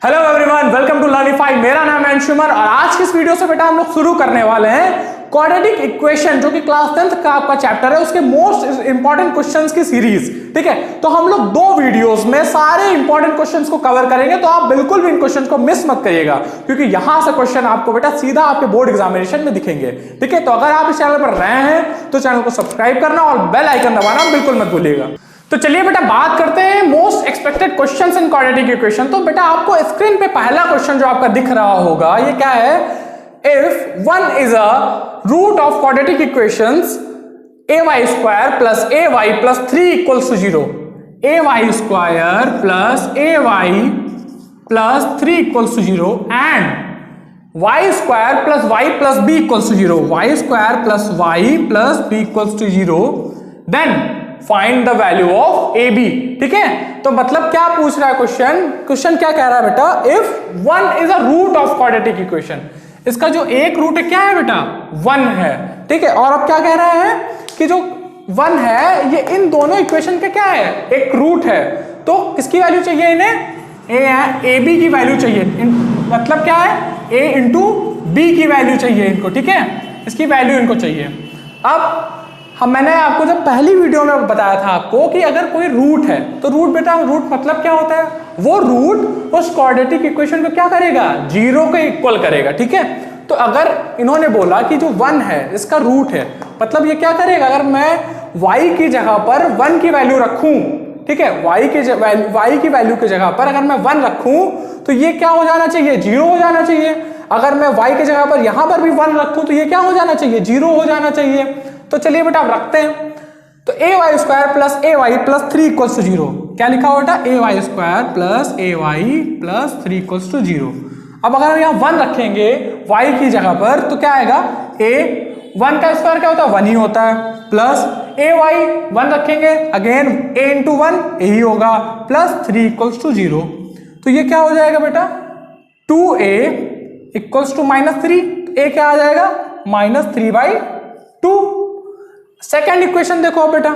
Hello everyone, welcome to Learnify. मेरा नाम है अंशुमन और आज की इस वीडियो से बेटा हम लोग शुरू करने वाले हैं क्वाड्रेटिक इक्वेशन, जो कि क्लास 10th का आपका चैप्टर है, उसके मोस्ट इंपॉर्टेंट क्वेश्चंस की सीरीज। ठीक है, तो हम लोग दो वीडियोस में सारे इंपॉर्टेंट क्वेश्चंस को कवर करेंगे, तो आप बिल्कुल भी इन क्वेश्चंस को मिस मत करिएगा, क्योंकि यहां से क्वेश्चन आपको बेटा सीधा आपके बोर्ड एग्जामिनेशन में दिखेंगे। ठीक है, तो अगर आप इस चैनल पर नए हैं तो चैनल को सब्सक्राइब करना और बेल आइकन दबाना बिल्कुल मत भूलिएगा। तो चलिए बेटा बात करते हैं most expected questions in quadratic equation. तो बेटा आपको स्क्रीन पे पहला क्वेश्चन जो आपका दिख रहा होगा, ये क्या है? If one is a root of quadratic equations ay square plus ay plus 3 equals to 0, ay square plus ay plus 3 equals to 0 and y square plus y plus b equals to 0, y square plus y plus b equals to 0, then find the value of A B. ठीक है, तो मतलब क्या पूछ रहा है question क्या कह रहा है बेटा? If one is a root of quadratic equation, इसका जो एक रूट है क्या है बेटा? 1 है। ठीक है, और अब क्या कह रहा है कि जो 1 है ये इन दोनों इक्वेशन का क्या है? एक रूट है। तो किसकी वैल्यू चाहिए इन्हें? ए बी की वैल्यू चाहिए। मतलब क्या है? ए इंटू बी की वैल्यू चाहिए इनको। ठीक है, इसकी वैल्यू इनको चाहिए। अब मैंने आपको जब पहली वीडियो में बताया था आपको कि अगर कोई रूट है तो रूट बेटा, रूट मतलब क्या होता है? वो रूट उस क्वाड्रेटिक इक्वेशन को क्या करेगा? 0 के इक्वल करेगा। ठीक है, तो अगर इन्होंने बोला कि जो 1 है इसका रूट है, मतलब ये क्या करेगा? अगर मैं y की जगह पर 1 की वैल्यू रखूं, ठीक है, y की वैल्यू की जगह पर अगर मैं 1 रखूं तो ये क्या हो जाना चाहिए? 0 हो जाना चाहिए। अगर मैं y की जगह पर यहां पर भी 1 रखूं तो ये क्या हो जाना चाहिए? 0 हो जाना चाहिए। तो चलिए बेटा आप रखते हैं। तो ay square plus ay plus 3 equals to 0, क्या लिखा हुआ बेटा? ay square plus ay plus 3 equals to 0। अब अगर हम यहाँ 1 रखेंगे y की जगह पर तो क्या आएगा? a 1 का स्क्वायर क्या होता है? 1 ही होता है, प्लस ay 1 रखेंगे अगेन a इंटू 1 यही होगा, प्लस 3 इक्वल्स टू 0। तो ये क्या हो जाएगा बेटा? 2a इक्वल्स टू -3, a क्या आ जाएगा? -3/2। सेकेंड इक्वेशन देखो बेटा,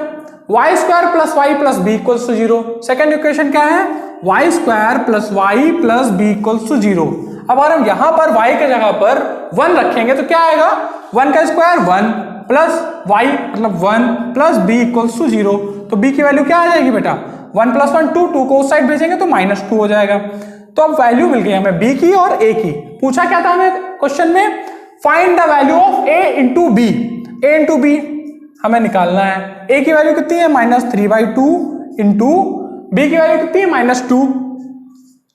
y square plus y plus B equals to 0। Second equation क्या है? y square plus y plus B equals to 0। अब अगर हम यहां पर y के जगह पर 1 रखेंगे तो क्या आएगा? 1 का स्क्वायर 1 प्लस y मतलब 1 प्लस b इक्वल्स टू 0। तो b की वैल्यू क्या आ जाएगी बेटा? 1 प्लस 1 2 को उस साइड भेजेंगे तो -2 हो जाएगा। तो अब वैल्यू मिल गई हमें b की और a की। पूछा क्या था हमें क्वेश्चन में? Find the value of a into B. a into B हमें निकालना है। a की वैल्यू कितनी है? -3/2 इंटू बी की वैल्यू कितनी है? -2।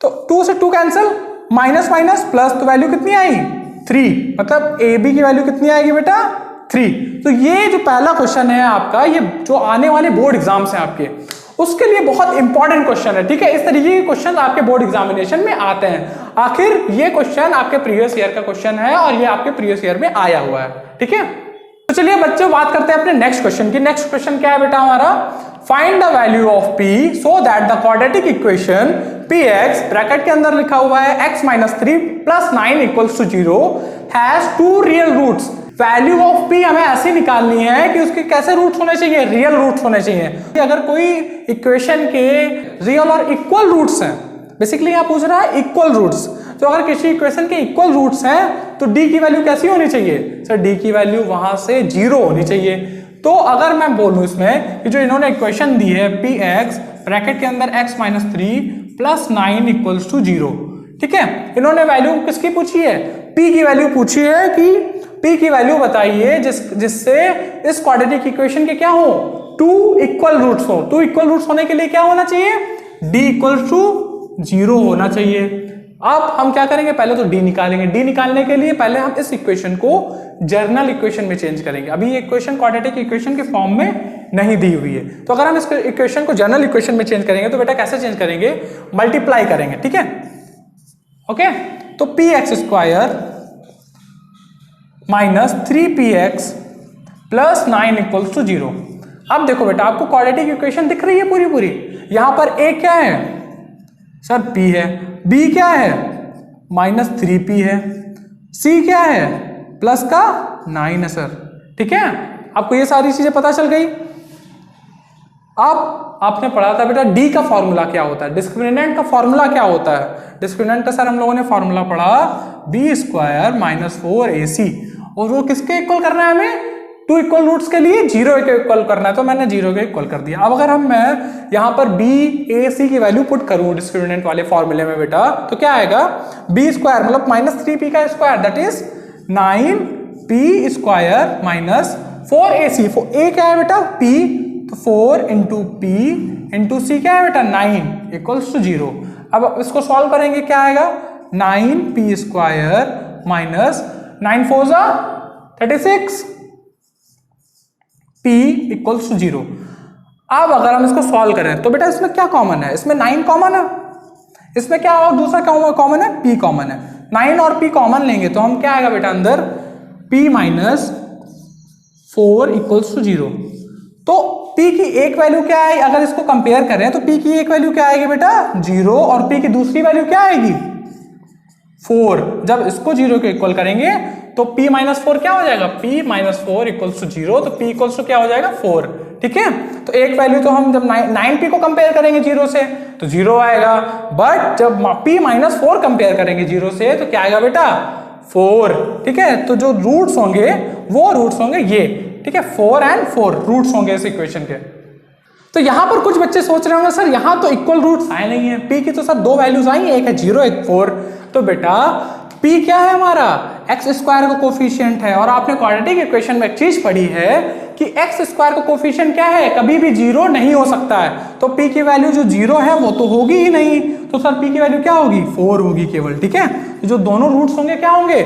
तो 2 से 2 कैंसिल, माइनस माइनस प्लस, तो वैल्यू कितनी आई? 3। मतलब ए बी की वैल्यू कितनी आएगी बेटा? 3। तो ये जो पहला क्वेश्चन है आपका, ये जो आने वाले बोर्ड एग्जाम्स हैं आपके, उसके लिए बहुत इंपॉर्टेंट क्वेश्चन है। ठीक है, इस तरीके के क्वेश्चन आपके बोर्ड एग्जामिनेशन में आते हैं। आखिर ये क्वेश्चन आपके प्रीवियस ईयर का क्वेश्चन है और ये आपके प्रीवियस ईयर में आया हुआ है। ठीक है, तो चलिए बच्चों बात करते हैं अपने नेक्स्ट क्वेश्चन की। नेक्स्ट क्वेश्चन क्या है बेटा हमारा? Find the value of p so that the quadratic equation px bracket के अंदर लिखा हुआ है x - 3 + 9 equals to 0 has 2 real roots. Value of p हमें ऐसी निकालनी है कि उसके कैसे रूट्स होने चाहिए? रियल रूट्स होने चाहिए। अगर कोई इक्वेशन के रियल और इक्वल रूट्स हैं, बेसिकली यहाँ पूछ रहा है इक्वल रूट्स, तो अगर किसी इक्वेशन के इक्वल रूट्स हैं तो d की वैल्यू कैसी होनी चाहिए? सर d की वैल्यू वहां से 0 होनी चाहिए। तो अगर मैं बोलूं इसमें कि जो इन्होंने इक्वेशन दी है px ब्रैकेट के अंदर x - 3 + 9 इक्वल्स टू 0, ठीक है, इन्होंने वैल्यू किसकी पूछी है? p की वैल्यू पूछी है कि p की वैल्यू बताइए जिससे इस क्वाड्रेटिक इक्वेशन के क्या हो? 2 इक्वल रूट्स हो। 2 इक्वल रूट्स होने के लिए क्या होना चाहिए? d इक्वल्स टू 0 होना चाहिए। अब हम क्या करेंगे? पहले तो d निकालेंगे। d निकालने के लिए पहले हम इस इक्वेशन को जर्नल इक्वेशन में चेंज करेंगे। अभी ये इक्वेशन क्वाड्रेटिक इक्वेशन के फॉर्म में नहीं दी हुई है, तो अगर हम इस इक्वेशन को जर्नल इक्वेशन में चेंज करेंगे तो बेटा कैसे चेंज करेंगे? मल्टीप्लाई करेंगे। ठीक है, ओके, तो px square -3px + 9 equals to 0। अब देखो बेटा आपको क्वाड्रेटिक इक्वेशन दिख रही है पूरी। यहां पर a क्या है? सर p है, b क्या है? -3p है, c क्या है? प्लस का 9 है सर। ठीक है, आपको ये सारी चीजें पता चल गई। अब आपने पढ़ा था बेटा डी का फॉर्मूला क्या होता है, डिस्क्रिमिनेंट का फॉर्मूला क्या होता है। डिस्क्रिमिनेंट का सर हम लोगों ने फॉर्मूला पढ़ा बी स्क्वायर माइनस 4ac, और वो किसके इक्वल करना है हमें, टू इक्वल रूट्स के लिए 0 के इक्वल करना है, तो मैंने 0 के इक्वल कर दिया। अब अगर मैं यहाँ पर BAC की वैल्यू पुट करूं डिस्क्रिमिनेंट वाले फॉर्मूले में बेटा, तो क्या आएगा, बी स्क्वायर मतलब माइनस 3p का square, that is 9p square minus 4ac। a क्या है बेटा, p, तो 4 इंटू p इंटू c क्या है बेटा 9 इक्वल्स टू 0। अब इसको सॉल्व करेंगे, क्या आएगा, 9p square minus 9 4 36 p equals to 0। अब अगर हम इसको सॉल्व करें तो बेटा इसमें क्या कॉमन है, इसमें 9 कॉमन है, इसमें क्या और दूसरा क्या कॉमन है, p कॉमन है। 9 और p कॉमन लेंगे तो हम क्या आएगा बेटा अंदर, p माइनस 4 इक्वल्स टू 0। तो p की एक वैल्यू क्या है, अगर इसको कंपेयर करें तो p की एक वैल्यू क्या आएगी बेटा 0, और p की दूसरी वैल्यू क्या आएगी 4। जब इसको 0 के इक्वल करेंगे तो p माइनस 4 क्या हो जाएगा, p माइनस 4 इक्वल्स टू 0, तो p इक्वल्स टू क्या हो जाएगा 4। ठीक है, तो एक वैल्यू तो हम जब 9p को कंपेयर करेंगे 0 से तो 0 आएगा, बट जब p माइनस 4 कंपेयर करेंगे 0 से तो क्या आएगा बेटा 4। ठीक है, तो जो रूट्स होंगे वो रूट्स होंगे ये, ठीक है, 4 and 4 रूट्स होंगे इस इक्वेशन के। तो यहां पर कुछ बच्चे सोच रहे होंगे सर यहां तो इक्वल रूट्स आए नहीं है, p की तो सर दो वैल्यूज आई, एक है 0 एक 4। तो बेटा p क्या है हमारा, एक्स स्क्वायर का कोफिशिएंट है, और आपने क्वाड्रेटिक इक्वेशन में एक चीज पढ़ी है कि एक्स स्क्वायर का कोफिशिएंट क्या है, कभी भी 0 नहीं हो सकता है, तो p की वैल्यू जो 0 है वो तो होगी ही नहीं, तो सर p की वैल्यू क्या होगी 4 होगी केवल। ठीक है, तो जो दोनों रूट्स होंगे क्या होंगे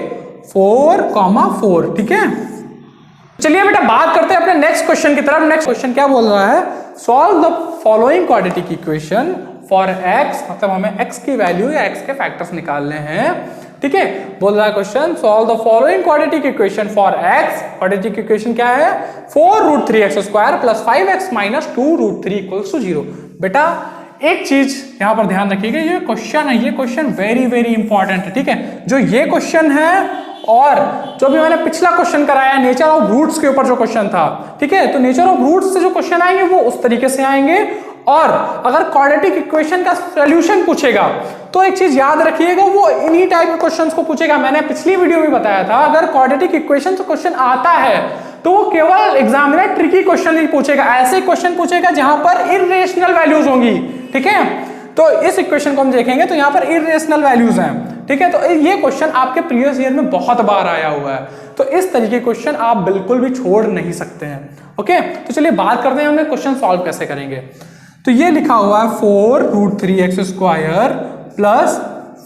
4,4। ठीक है, चलिए बेटा बात करते हैं अपने नेक्स्ट क्वेश्चन की तरफ। नेक्स्ट क्वेश्चन क्या बोल रहा है, solve the following quadratic equation for x, मतलब हमें x की वैल्यू या x के फैक्टर्स निकालने हैं। ठीक है, बोल रहा है question solve the following quadratic equation for x। Quadratic equation क्या है, 4√3x square plus 5x minus 2√3 equals to 0। बेटा एक चीज यहां पर ध्यान रखिएगा, ये क्वेश्चन है, ये क्वेश्चन वेरी वेरी इंपॉर्टेंट है। ठीक है, जो ये क्वेश्चन है और जो भी मैंने पिछला क्वेश्चन कराया नेचर ऑफ रूट्स के ऊपर जो क्वेश्चन था, ठीक है, तो नेचर ऑफ रूट्स से जो क्वेश्चन आएंगे वो उस तरीके से आएंगे। और अगर क्वाड्रेटिक इक्वेशन का सॉल्यूशन पूछेगा तो एक चीज याद रखिएगा, वो इन्हीं टाइप के क्वेश्चंस को पूछेगा। मैंने पिछली वीडियो में बताया था अगर क्वाड्रेटिक इक्वेशन से क्वेश्चन आता है तो वो केवल एग्जामिनर ट्रिकी क्वेश्चन नहीं पूछेगा, ऐसे क्वेश्चन पूछेगा जहां पर इर्रेशनल वैल्यूज होंगी। ठीक है, तो इस इक्वेशन को हम देखेंगे तो यहाँ पर इर्रेशनल वैल्यूज हैं। ठीक है, तो ये क्वेश्चन आपके प्रीवियस ईयर में बहुत बार आया हुआ है, तो इस तरीके के क्वेश्चन आप बिल्कुल भी छोड़ नहीं सकते हैं। ओके, तो चलिए बात करते हैं हम क्वेश्चन सॉल्व कैसे करेंगे। तो ये लिखा हुआ है 4√3x square plus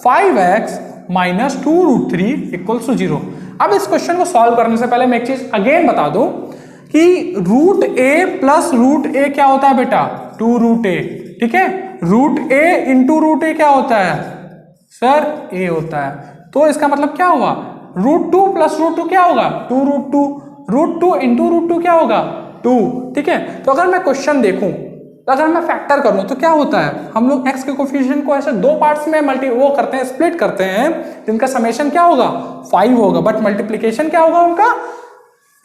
5x minus 2√3 equals to 0। अब इस क्वेश्चन को सॉल्व करने से पहले मैं एक चीज अगेन बता दूं कि √a प्लस √a क्या होता है बेटा 2√a। ठीक है, √a इंटू √a क्या होता है सर a होता है, तो इसका मतलब क्या हुआ √2 प्लस √2 क्या होगा 2√2, √2 इंटू √2 क्या होगा 2। ठीक है, तो अगर मैं क्वेश्चन देखूं, अगर मैं फैक्टर करूं तो क्या होता है, हम लोग x के कोफिशिएंट को ऐसे दो पार्ट्स में करते हैं, स्प्लिट करते हैं, जिनका समेशन क्या होगा 5 होगा, बट मल्टीप्लिकेशन क्या होगा उनका,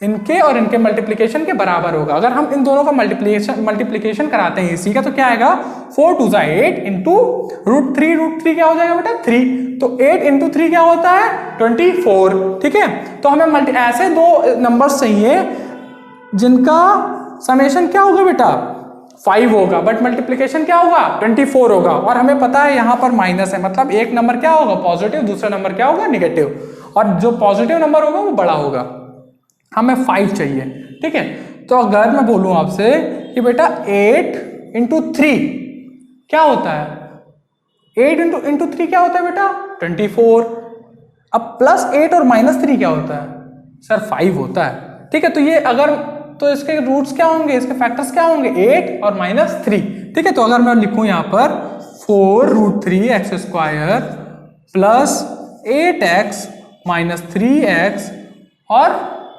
इनके और इनके मल्टीप्लिकेशन के बराबर होगा। अगर हम इन दोनों का मल्टीप्लिकेशन कराते हैं इसी का तो क्या आएगा 4 2 8 इंटू √3 क्या हो जाएगा बेटा 3, तो 8 इंटू 3 क्या होता है 24। ठीक है, तो हमें ऐसे दो नंबर्स चाहिए जिनका समेशन क्या होगा बेटा 5 होगा, बट मल्टीप्लिकेशन क्या होगा 24 होगा, और हमें पता है यहाँ पर माइनस है, मतलब एक नंबर क्या होगा पॉजिटिव, दूसरा नंबर क्या होगा निगेटिव, और जो पॉजिटिव नंबर होगा वो बड़ा होगा। हमें 5 चाहिए। ठीक है, तो अगर मैं बोलूं आपसे कि बेटा 8 इंटू 3 क्या होता है, 8 इंटू 3 क्या होता है बेटा 24, अब प्लस 8 और माइनस 3 क्या होता है सर 5 होता है। ठीक है, तो ये अगर तो इसके रूट्स क्या होंगे, इसके फैक्टर्स क्या होंगे 8 और माइनस 3। ठीक है, तो अगर मैं लिखूं यहां पर 4√3x square plus 8x minus 3x और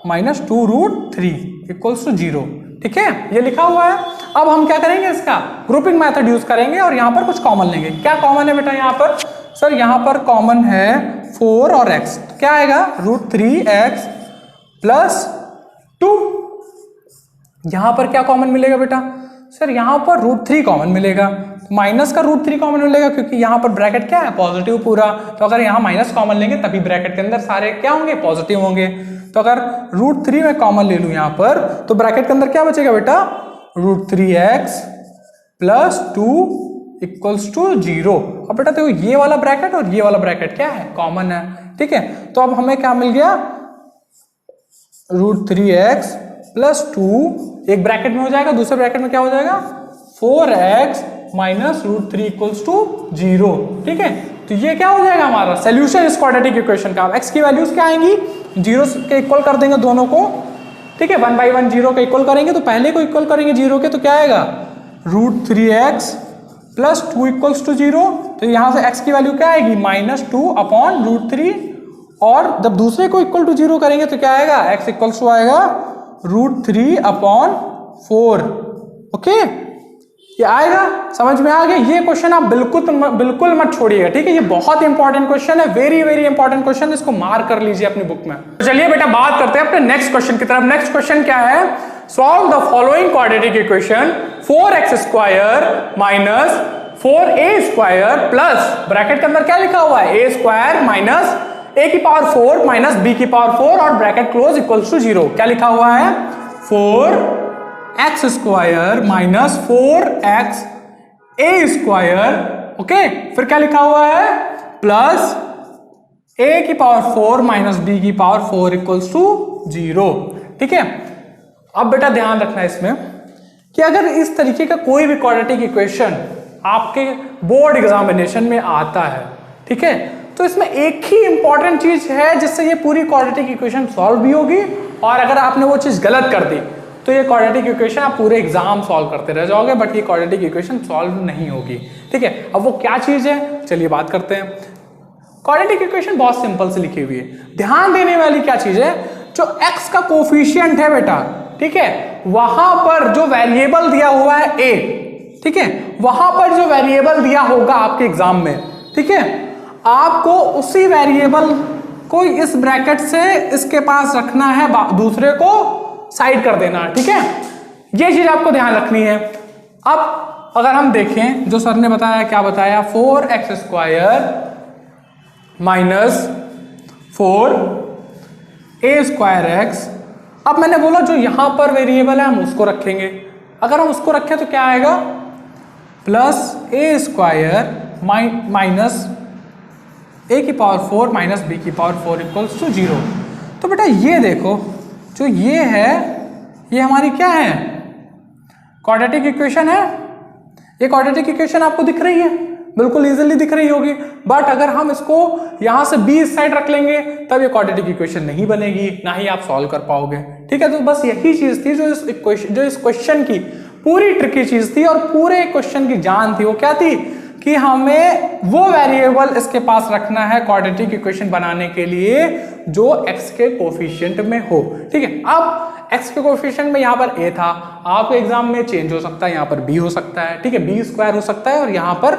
माइनस 2√3 इक्वल्स टू 0। ठीक है, ये लिखा हुआ है। अब हम क्या करेंगे, इसका ग्रुपिंग मेथड यूज करेंगे और यहां पर कुछ कॉमन लेंगे। क्या कॉमन है बेटा यहां पर, सर यहां पर कॉमन है 4 और x, तो क्या आएगा √3x प्लस 2। यहां पर क्या कॉमन मिलेगा बेटा, सर यहाँ पर √3 कॉमन मिलेगा, माइनस का √3 कॉमन मिलेगा क्योंकि यहाँ पर ब्रैकेट क्या है, पॉजिटिव पूरा। तो अगर यहाँ माइनस कॉमन लेंगे तभी ब्रैकेट के अंदर सारे क्या होंगे, पॉजिटिव होंगे। तो अगर √3 में कॉमन ले लूँ यहाँ पर तो ब्रैकेट के अंदर क्या बचेगा बेटा, √3x + 2 = 0। अब बेटा देखो ये वाला ब्रैकेट और ये वाला ब्रैकेट क्या है, कॉमन है, ठीक है। तो अब हमें क्या मिल गया, √3x + 2 एक ब्रैकेट में हो जाएगा, दूसरे ब्रैकेट में क्या हो जाएगा, 4x - √3 = 0, ठीक है। तो ये क्या हो जाएगा हमारा सोल्यूशन इस क्वाड्रेटिक इक्वेशन का। अब x की वैल्यूज क्या आएंगी, 0 के इक्वल कर देंगे दोनों को, ठीक है। 1 by 1 0 के इक्वल करेंगे तो पहले को इक्वल करेंगे 0 के, तो क्या आएगा, √3x + 2 = 0। तो यहां से x की वैल्यू क्या आएगी, -2/√3, और जब दूसरे को इक्वल टू 0 करेंगे तो क्या आएगा, x = आएगा √3/4। ओके, ये आएगा, समझ में आ गया। ये क्वेश्चन आप बिल्कुल मत छोड़िएगा, ठीक है। ये बहुत इंपॉर्टेंट क्वेश्चन है, वेरी वेरी इंपॉर्टेंट क्वेश्चन, इसको मार्क कर लीजिए अपनी बुक में। तो चलिए बेटा बात करते हैं अपने नेक्स्ट क्वेश्चन की तरफ। नेक्स्ट क्वेश्चन क्या है, solve the following quadratic equation, 4x² - 4a² plus bracket के अंदर क्या लिखा हुआ है, a² - a⁴ - b⁴, और ब्रैकेट क्लोज इक्वल्स टू 0। क्या लिखा हुआ है, 4x² - 4xa², ओके। फिर क्या लिखा हुआ है, plus a⁴ - b⁴ equals to 0, ठीक है। अब बेटा ध्यान रखना इसमें कि अगर इस तरीके का कोई भी क्वाड्रेटिक इक्वेशन आपके बोर्ड एग्जामिनेशन में आता है, ठीक है, तो इसमें एक ही इंपॉर्टेंट चीज है जिससे ये पूरी क्वाड्रेटिक इक्वेशन सॉल्व भी होगी, और अगर आपने वो चीज गलत कर दी तो ये क्वाड्रेटिक इक्वेशन आप पूरे एग्जाम सॉल्व करते रह जाओगे, बट ये क्वाड्रेटिक इक्वेशन सॉल्व नहीं होगी, ठीक है। अब वो क्या चीज है, चलिए बात करते हैं। क्वाड्रेटिक इक्वेशन बहुत सिंपल से लिखी हुई है। ध्यान देने वाली क्या चीज है, जो x का कोफिशिएंट है बेटा, ठीक है, वहां पर जो वेरिएबल दिया हुआ है a, ठीक है, वहां पर जो वेरिएबल दिया होगा आपके एग्जाम में, ठीक है, आपको उसी वेरिएबल को इस ब्रैकेट से इसके पास रखना है, दूसरे को साइड कर देना, ठीक है। ये चीज आपको ध्यान रखनी है। अब अगर हम देखें जो सर ने बताया, क्या बताया, 4x² - 4a²x। अब मैंने बोला जो यहां पर वेरिएबल है हम उसको रखेंगे। अगर हम उसको रखें तो क्या आएगा, plus a² - a⁴ - b⁴ equals to 0। तो बेटा ये देखो, जो ये है ये हमारी क्या है, क्वाड्रेटिक इक्वेशन है। ये क्वाड्रेटिक इक्वेशन आपको दिख रही है, बिल्कुल इजीली दिख रही होगी। बट अगर हम इसको यहां से b इस साइड रख लेंगे तब ये क्वाड्रेटिक इक्वेशन नहीं बनेगी, ना ही आप सॉल्व कर पाओगे, ठीक है। तो बस यही चीज थी जो इस क्वेश्चन की पूरी ट्रिकी चीज थी और पूरे क्वेश्चन की जान थी। वो क्या थी कि हमें वो वेरिएबल इसके पास रखना है क्वाड्रेटिक इक्वेशन बनाने के लिए जो x के कोफिशिएंट में हो, ठीक है। अब x के कोफिशिएंट में यहाँ पर a था, आपके एग्जाम में चेंज हो सकता है, यहाँ पर b हो सकता है, ठीक है, b² हो सकता है, और यहाँ पर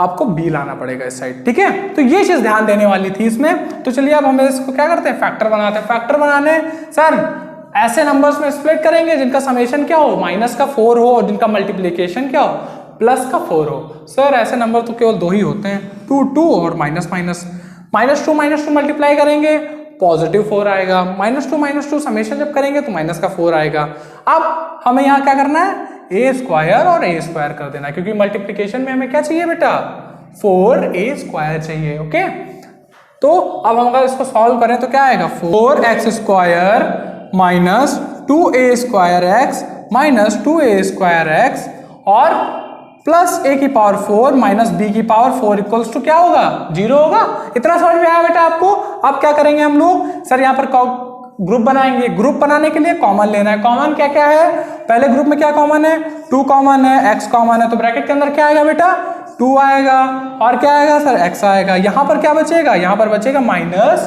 आपको b लाना पड़ेगा इस साइड, ठीक है। तो ये चीज ध्यान देने वाली थी इसमें। तो चलिए अब हम इसको क्या करते हैं, फैक्टर बनाते हैं। फैक्टर बनाने सर ऐसे नंबर्स में स्प्लिट करेंगे जिनका समेशन क्या हो, -4 हो, और जिनका मल्टीप्लीकेशन क्या हो, +4 हो। सर ऐसे नंबर तो केवल 2 ही होते हैं, 2 2 और -2 मल्टीप्लाई करेंगे +4 आएगा, -2 समेशन जब करेंगे तो -4 आएगा। अब हमें यहाँ क्या करना है, a² और a² कर देना, क्योंकि मल्टीप्लीकेशन में हमें क्या चाहिए बेटा, 4a² चाहिए, ओके। तो अब हम अगर इसको सॉल्व करें तो क्या आएगा, 4x² - 2a²x - 2a²x और plus a⁴ - b⁴ equals to क्या होगा, 0 होगा। इतना समझ में आया बेटा आपको। अब क्या करेंगे हम लोग, सर यहाँ पर ग्रुप बनाएंगे। ग्रुप बनाने के लिए कॉमन लेना है। कॉमन क्या क्या है, पहले ग्रुप में क्या कॉमन है, 2 कॉमन है, x कॉमन है, तो ब्रैकेट के अंदर क्या आएगा बेटा, 2 आएगा, और क्या आएगा सर, x आएगा। यहाँ पर क्या बचेगा, यहाँ पर बचेगा -a²,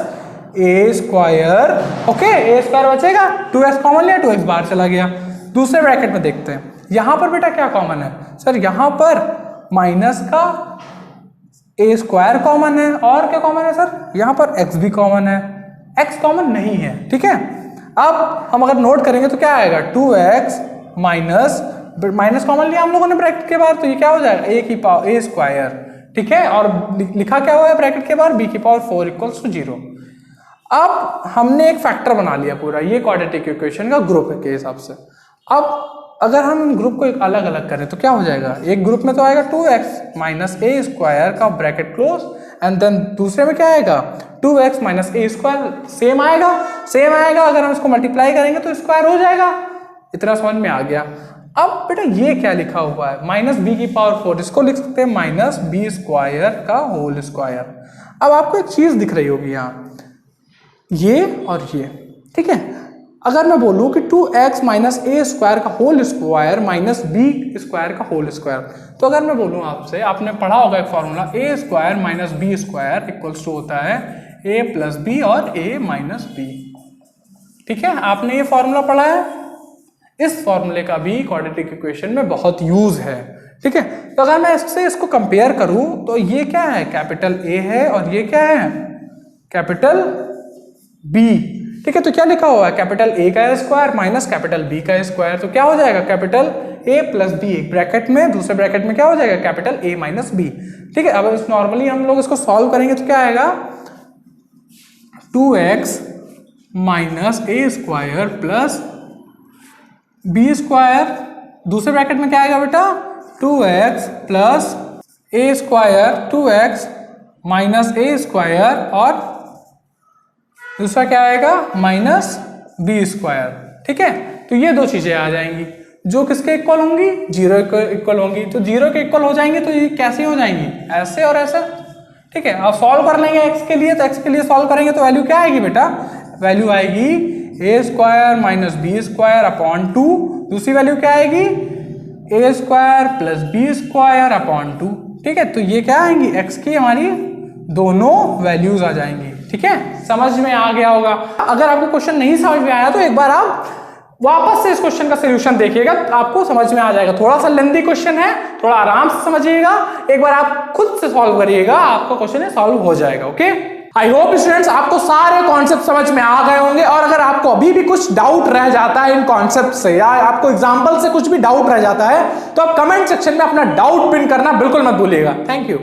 ओके, a² बचेगा, 2x कॉमन लिया, 2x बाहर चला गया। दूसरे ब्रैकेट में देखते हैं, यहाँ पर बेटा क्या कॉमन है, सर यहाँ पर माइनस का a² कॉमन है, और क्या कॉमन है सर, यहाँ पर x भी कॉमन है, x कॉमन नहीं है, ठीक है। अब हम अगर नोट करेंगे तो क्या आएगा, 2x - माइनस कॉमन लिया हम लोगों ने ब्रैकेट के बाहर, तो ये क्या हो जाएगा a की पावर a स्क्वायर, ठीक है, और लिखा क्या हुआ है ब्रैकेट के बाहर b की पावर 4 इक्वल्स टू 0। अब हमने एक फैक्टर बना लिया पूरा, ये क्वाड्रेटिक इक्वेशन का ग्रुप के हिसाब से। अब अगर हम ग्रुप को एक अलग अलग करें तो क्या हो जाएगा, एक ग्रुप में तो आएगा 2x माइनस ए स्क्वायर का ब्रैकेट क्लोज, एंड देन दूसरे में क्या आएगा 2x minus A square, same आएगा अगर हम इसको मल्टीप्लाई करेंगे तो स्क्वायर हो जाएगा। इतना समझ में आ गया। अब बेटा ये क्या लिखा हुआ है, माइनस बी की पावर 4, इसको लिख सकते हैं माइनस बी स्क्वायर का होल स्क्वायर। अब आपको एक चीज दिख रही होगी यहाँ, ये और ये, ठीक है। अगर मैं बोलूं कि 2x माइनस ए स्क्वायर का whole square minus B square का होल स्क्वायर, तो अगर मैं बोलूं आपसे, आपने पढ़ा होगा एक formula A square minus B square equals to होता है ए प्लस बी और ए माइनस बी, ठीक है, आपने ये फॉर्मूला पढ़ा है। इस फॉर्मूले का भी क्वाड्रेटिक इक्वेशन में बहुत यूज है, ठीक है। तो अगर मैं इसको कंपेयर करूं तो ये क्या है, कैपिटल ए है और ये क्या है, कैपिटल बी, ठीक है। तो क्या लिखा हुआ है, कैपिटल ए का स्क्वायर माइनस कैपिटल बी का स्क्वायर, तो क्या हो जाएगा कैपिटल ए प्लस बी, एक ब्रैकेट में, दूसरे ब्रैकेट में क्या हो जाएगा कैपिटल ए माइनस बी, ठीक है। अब इस नॉर्मली हम लोग इसको सॉल्व करेंगे तो क्या आएगा 2x minus A square plus B square, दूसरे ब्रैकेट में क्या आएगा बेटा 2x plus A square 2x minus A square, और दूसरा क्या आएगा माइनस बी स्क्वायर, ठीक है। तो ये दो चीजें आ जाएंगी जो किसके इक्वल होंगी, 0 के इक्वल होंगी। तो 0 के इक्वल हो जाएंगे तो ये कैसे हो जाएंगी, ऐसे और ऐसे, ठीक है। अब सॉल्व कर लेंगे x के लिए, तो x के लिए सॉल्व करेंगे तो वैल्यू क्या आएगी बेटा, वैल्यू आएगी A square minus B square upon 2, दूसरी वैल्यू क्या आएगी A square plus B square upon 2, ठीक है। तो ये क्या आएंगी, x की हमारी दोनों वैल्यूज आ जाएंगी, ठीक है। समझ में आ गया होगा। अगर आपको क्वेश्चन नहीं समझ में आया तो एक बार आप वापस से इस क्वेश्चन का सॉल्यूशन देखिएगा, आपको समझ में आ जाएगा। थोड़ा सा लेंथी क्वेश्चन है, थोड़ा आराम से समझिएगा, एक बार आप खुद से सॉल्व करिएगा, आपका क्वेश्चन सॉल्व हो जाएगा। ओके, आई होप स्टूडेंट्स आपको सारे कॉन्सेप्ट समझ में आ गए होंगे, और अगर आपको अभी भी कुछ डाउट रह जाता है इन कॉन्सेप्ट से, या आपको एग्जाम्पल से कुछ भी डाउट रह जाता है, तो आप कमेंट सेक्शन में अपना डाउट पिन करना बिल्कुल मत भूलिएगा। Thank you.